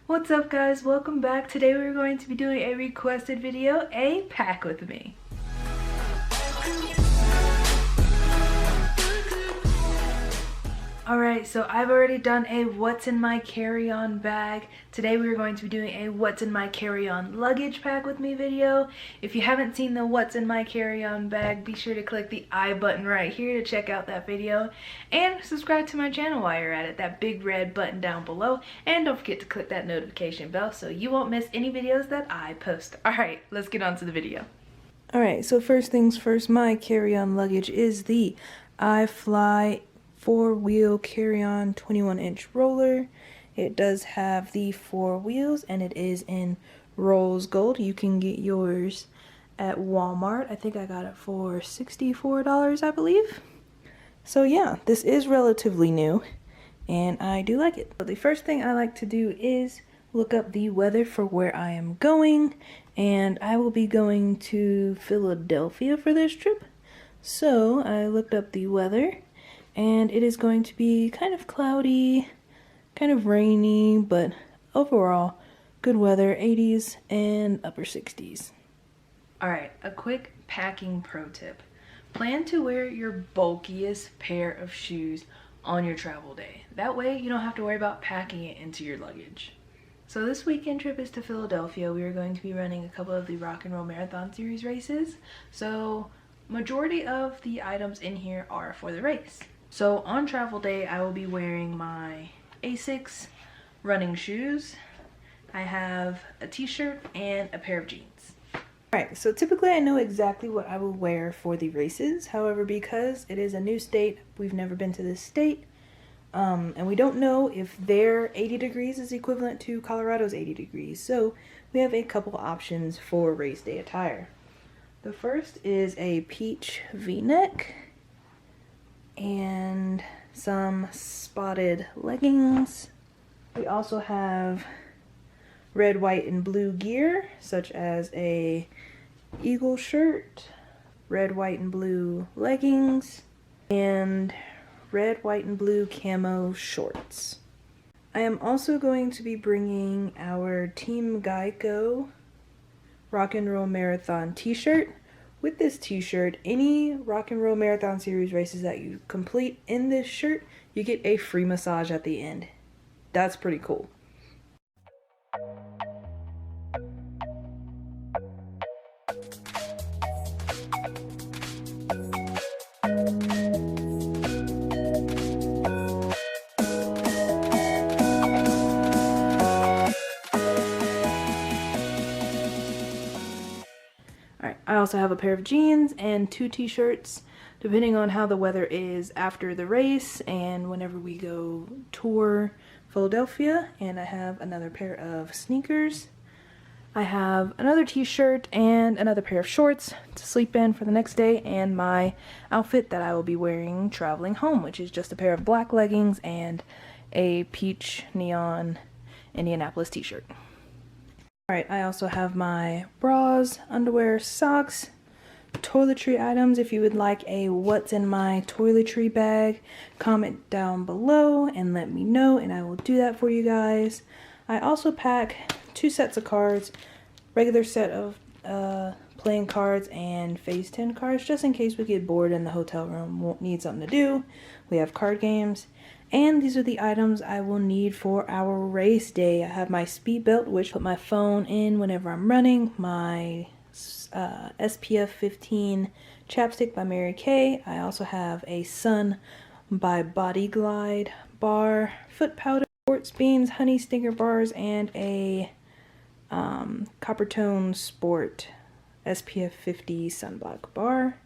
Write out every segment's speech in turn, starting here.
What's up guys, welcome back. Today we're going to be doing a requested video, a pack with me. Alright, so I've already done a what's in my carry-on bag. Today we're going to be doing a what's in my carry-on luggage pack with me video. If you haven't seen the what's in my carry-on bag, be sure to click the I button right here to check out that video. And subscribe to my channel while you're at it, that big red button down below. And don't forget to click that notification bell so you won't miss any videos that I post. Alright, let's get on to the video. Alright, so first things first, my carry-on luggage is the iFly 4-wheel carry-on 21-inch roller. It does have the 4 wheels and it is in rose gold. You can get yours at Walmart. I think I got it for $64, I believe. So yeah, this is relatively new and I do like it. So the first thing I like to do is look up the weather for where I am going, and I will be going to Philadelphia for this trip. So I looked up the weather, and it is going to be kind of cloudy, kind of rainy, but overall good weather, 80s and upper 60s. Alright, a quick packing pro tip. Plan to wear your bulkiest pair of shoes on your travel day. That way you don't have to worry about packing it into your luggage. So this weekend trip is to Philadelphia. We are going to be running a couple of the Rock and Roll Marathon Series races. So majority of the items in here are for the race. So on travel day, I will be wearing my Asics running shoes. I have a t-shirt and a pair of jeans. Alright, so typically I know exactly what I will wear for the races. However, because it is a new state, we've never been to this state, and we don't know if their 80 degrees is equivalent to Colorado's 80 degrees. So we have a couple options for race day attire. The first is a peach v-neck and some spotted leggings. We also have red, white, and blue gear, such as a eagle shirt, red, white, and blue leggings, and red, white, and blue camo shorts. I am also going to be bringing our Team Geico Rock and Roll Marathon t-shirt. With this t-shirt, any Rock and Roll Marathon Series races that you complete in this shirt, you get a free massage at the end. That's pretty cool. I also have a pair of jeans and 2 t-shirts, depending on how the weather is after the race and whenever we go tour Philadelphia. And I have another pair of sneakers. I have another t-shirt and another pair of shorts to sleep in for the next day, and my outfit that I will be wearing traveling home, which is just a pair of black leggings and a peach neon Indianapolis t-shirt. Alright, I also have my bras, underwear, socks, toiletry items. If you would like a what's in my toiletry bag, comment down below and let me know and I will do that for you guys. I also pack 2 sets of cards, regular set of playing cards and phase 10 cards, just in case we get bored in the hotel room, won't need something to do. We have card games. And these are the items I will need for our race day. I have my speed belt, which I put my phone in whenever I'm running, my SPF 15 chapstick by Mary Kay. I also have a Sun by Body Glide bar, foot powder, sports beans, honey stinger bars, and a Coppertone Sport SPF 50 sunblock bar.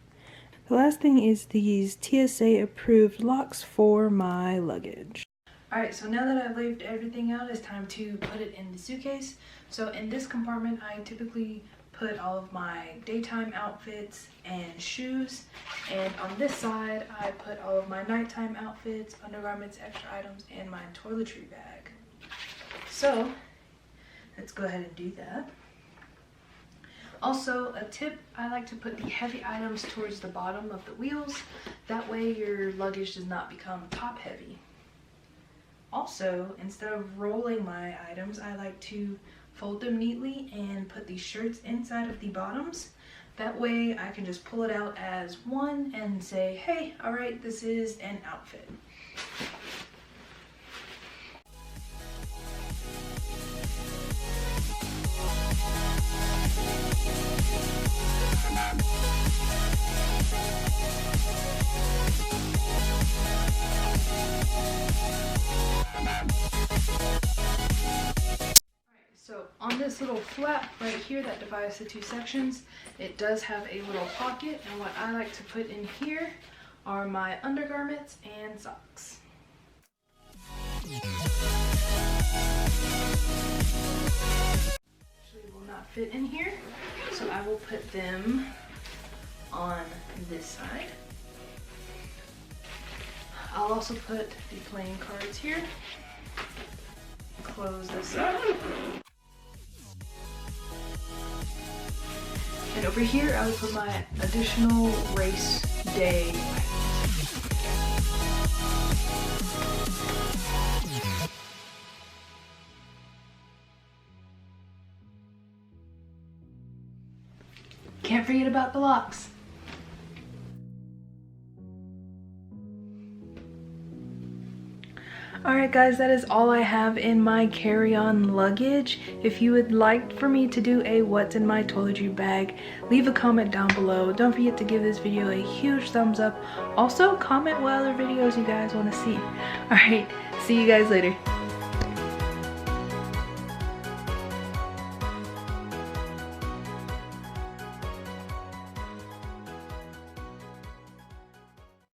The last thing is these TSA approved locks for my luggage. Alright, so now that I've laid everything out, it's time to put it in the suitcase. So in this compartment, I typically put all of my daytime outfits and shoes. And on this side, I put all of my nighttime outfits, undergarments, extra items, and my toiletry bag. So let's go ahead and do that. Also, a tip, I like to put the heavy items towards the bottom of the wheels. That way your luggage does not become top heavy. Also, instead of rolling my items, I like to fold them neatly and put the shirts inside of the bottoms. That way I can just pull it out as one and say, hey, all right, this is an outfit. So on this little flap right here that divides the two sections, it does have a little pocket, and what I like to put in here are my undergarments and socks. Actually will not fit in here, so I will put them on this side. I'll also put the playing cards here. Close this up. And over here, I will put my additional race day items. Can't forget about the locks. Alright guys, that is all I have in my carry-on luggage. If you would like for me to do a what's in my toiletry bag, leave a comment down below. Don't forget to give this video a huge thumbs up. Also, comment what other videos you guys want to see. Alright, see you guys later.